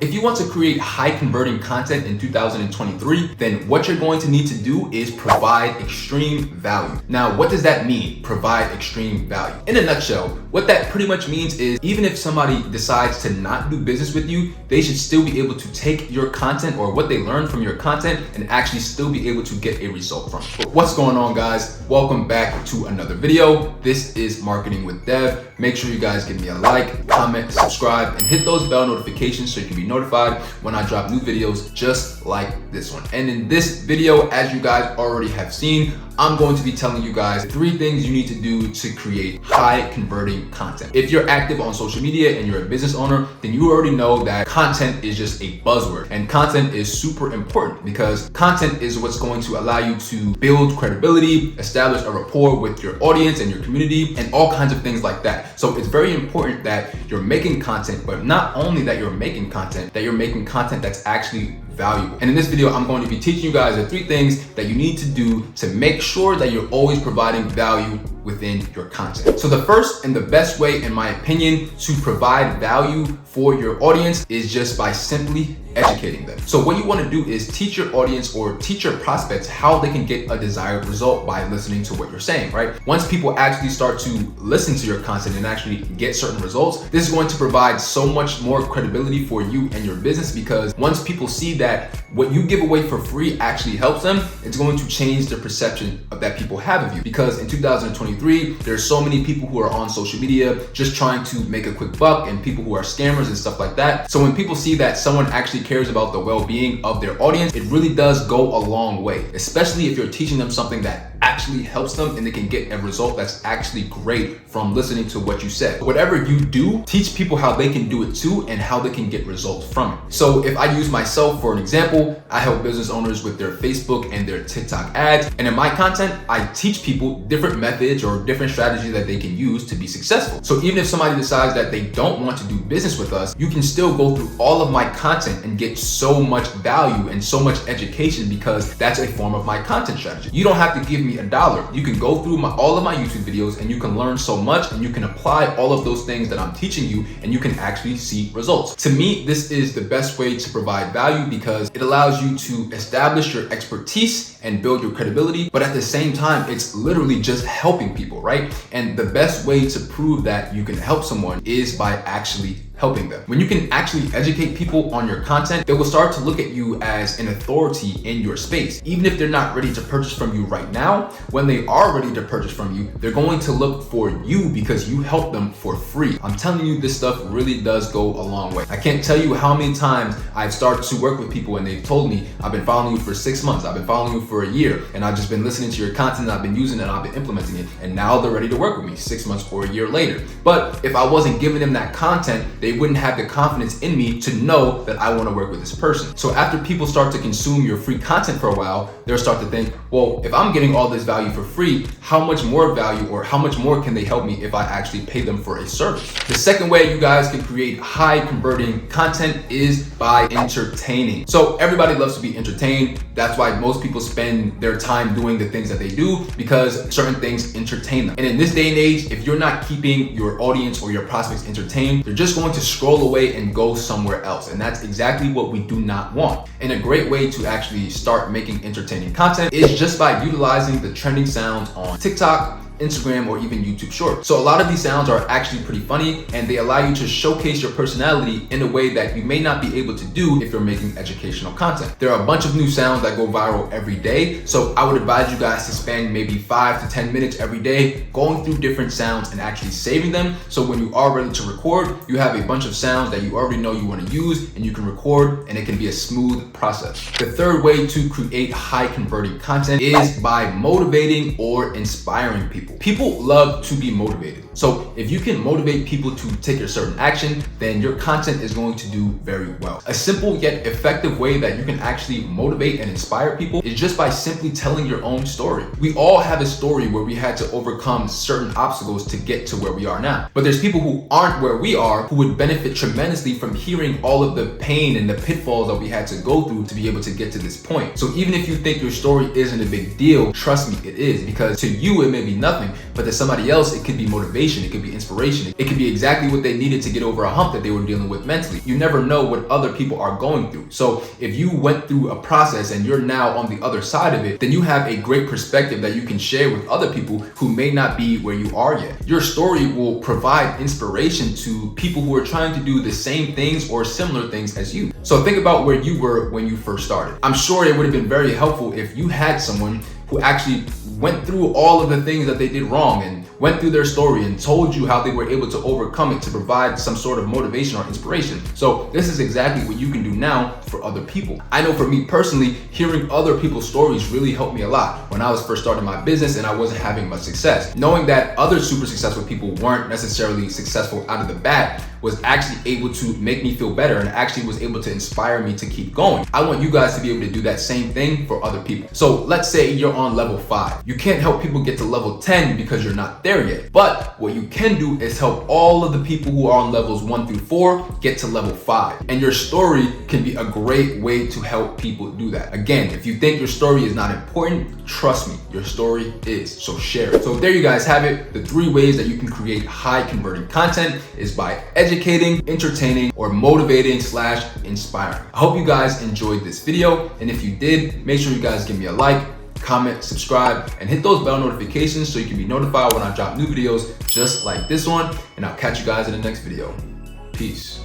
If you want to create high converting content in 2023, then what you're going to need to do is provide extreme value. Now, what does that mean? Provide extreme value. In a nutshell, what that pretty much means is even if somebody decides to not do business with you, they should still be able to take your content or what they learn from your content and actually still be able to get a result from it. But what's going on, guys? Welcome back to another video. This is Marketing with Dev. Make sure you guys give me a like, comment, subscribe, and hit those bell notifications so you can be notified when I drop new videos just like this one. And in this video, as you guys already have seen, I'm going to be telling you guys 3 things you need to do to create high converting content. If you're active on social media and you're a business owner, then you already know that content is just a buzzword, and content is super important because content is what's going to allow you to build credibility, establish a rapport with your audience and your community, and all kinds of things like that. So it's very important that you're making content, but not only that you're making content, that you're making content that's actually valuable. And in this video, I'm going to be teaching you guys the 3 things that you need to do to make sure that you're always providing value within your content. So the first and the best way, in my opinion, to provide value for your audience is just by simply educating them. So what you want to do is teach your audience or teach your prospects how they can get a desired result by listening to what you're saying, right? Once people actually start to listen to your content and actually get certain results, this is going to provide so much more credibility for you and your business, because once people see that what you give away for free actually helps them, it's going to change the perception that people have of you. Because in 2023, there's so many people who are on social media just trying to make a quick buck, and people who are scammers and stuff like that. So when people see that someone actually cares about the well-being of their audience, it really does go a long way, especially if you're teaching them something that actually helps them and they can get a result that's actually great from listening to what you said. Whatever you do, teach people how they can do it too and how they can get results from it. So if I use myself for an example, I help business owners with their Facebook and their TikTok ads, and in my content, I teach people different methods or different strategies that they can use to be successful. So even if somebody decides that they don't want to do business with us, you can still go through all of my content and get so much value and so much education, because that's a form of my content strategy. You don't have to give me $1. You can go through all of my YouTube videos and you can learn so much, and you can apply all of those things that I'm teaching you, and you can actually see results. To me, this is the best way to provide value because it allows you to establish your expertise and build your credibility, but at the same time, it's literally just helping people, right? And the best way to prove that you can help someone is by actually helping them. When you can actually educate people on your content, they will start to look at you as an authority in your space. Even if they're not ready to purchase from you right now, when they are ready to purchase from you, they're going to look for you because you help them for free. I'm telling you, this stuff really does go a long way. I can't tell you how many times I've started to work with people and they've told me, I've been following you for 6 months, I've been following you for a year, and I've just been listening to your content, I've been using it, I've been implementing it, and now they're ready to work with me 6 months or a year later. But if I wasn't giving them that content, they wouldn't have the confidence in me to know that I want to work with this person. So after people start to consume your free content for a while, they'll start to think, well, if I'm getting all this value for free, how much more value or how much more can they help me if I actually pay them for a service? The second way you guys can create high converting content is by entertaining. So everybody loves to be entertained. That's why most people spend their time doing the things that they do, because certain things entertain them. And in this day and age, if you're not keeping your audience or your prospects entertained, they're just going to scroll away and go somewhere else. And that's exactly what we do not want. And a great way to actually start making entertaining content is just by utilizing the trending sounds on TikTok, Instagram, or even YouTube Shorts. So a lot of these sounds are actually pretty funny, and they allow you to showcase your personality in a way that you may not be able to do if you're making educational content. There are a bunch of new sounds that go viral every day, so I would advise you guys to spend maybe 5 to 10 minutes every day going through different sounds and actually saving them, so when you are ready to record, you have a bunch of sounds that you already know you want to use, and you can record, and it can be a smooth process. The third way to create high converting content is by motivating or inspiring people. People love to be motivated. So if you can motivate people to take a certain action, then your content is going to do very well. A simple yet effective way that you can actually motivate and inspire people is just by simply telling your own story. We all have a story where we had to overcome certain obstacles to get to where we are now. But there's people who aren't where we are who would benefit tremendously from hearing all of the pain and the pitfalls that we had to go through to be able to get to this point. So even if you think your story isn't a big deal, trust me, it is, because to you it may be nothing, but to somebody else it could be motivation motivation, it could be inspiration, it could be exactly what they needed to get over a hump that they were dealing with mentally. You never know what other people are going through. So if you went through a process and you're now on the other side of it, then you have a great perspective that you can share with other people who may not be where you are yet. Your story will provide inspiration to people who are trying to do the same things or similar things as you. So think about where you were when you first started. I'm sure it would have been very helpful if you had someone who actually went through all of the things that they did wrong and went through their story and told you how they were able to overcome it to provide some sort of motivation or inspiration. So this is exactly what you can do now for other people. I know for me personally, hearing other people's stories really helped me a lot when I was first starting my business and I wasn't having much success. Knowing that other super successful people weren't necessarily successful out of the bat was actually able to make me feel better and actually was able to inspire me to keep going. I want you guys to be able to do that same thing for other people. So let's say you're on level 5. You can't help people get to level 10 because you're not there yet. But what you can do is help all of the people who are on levels 1 through 4 get to level 5. And your story can be a great way to help people do that. Again, if you think your story is not important, trust me, your story is. So share it. So there you guys have it. The 3 ways that you can create high converting content is by educating, entertaining, or motivating / inspiring. I hope you guys enjoyed this video. And if you did, make sure you guys give me a like, comment, subscribe, and hit those bell notifications so you can be notified when I drop new videos just like this one. And I'll catch you guys in the next video. Peace.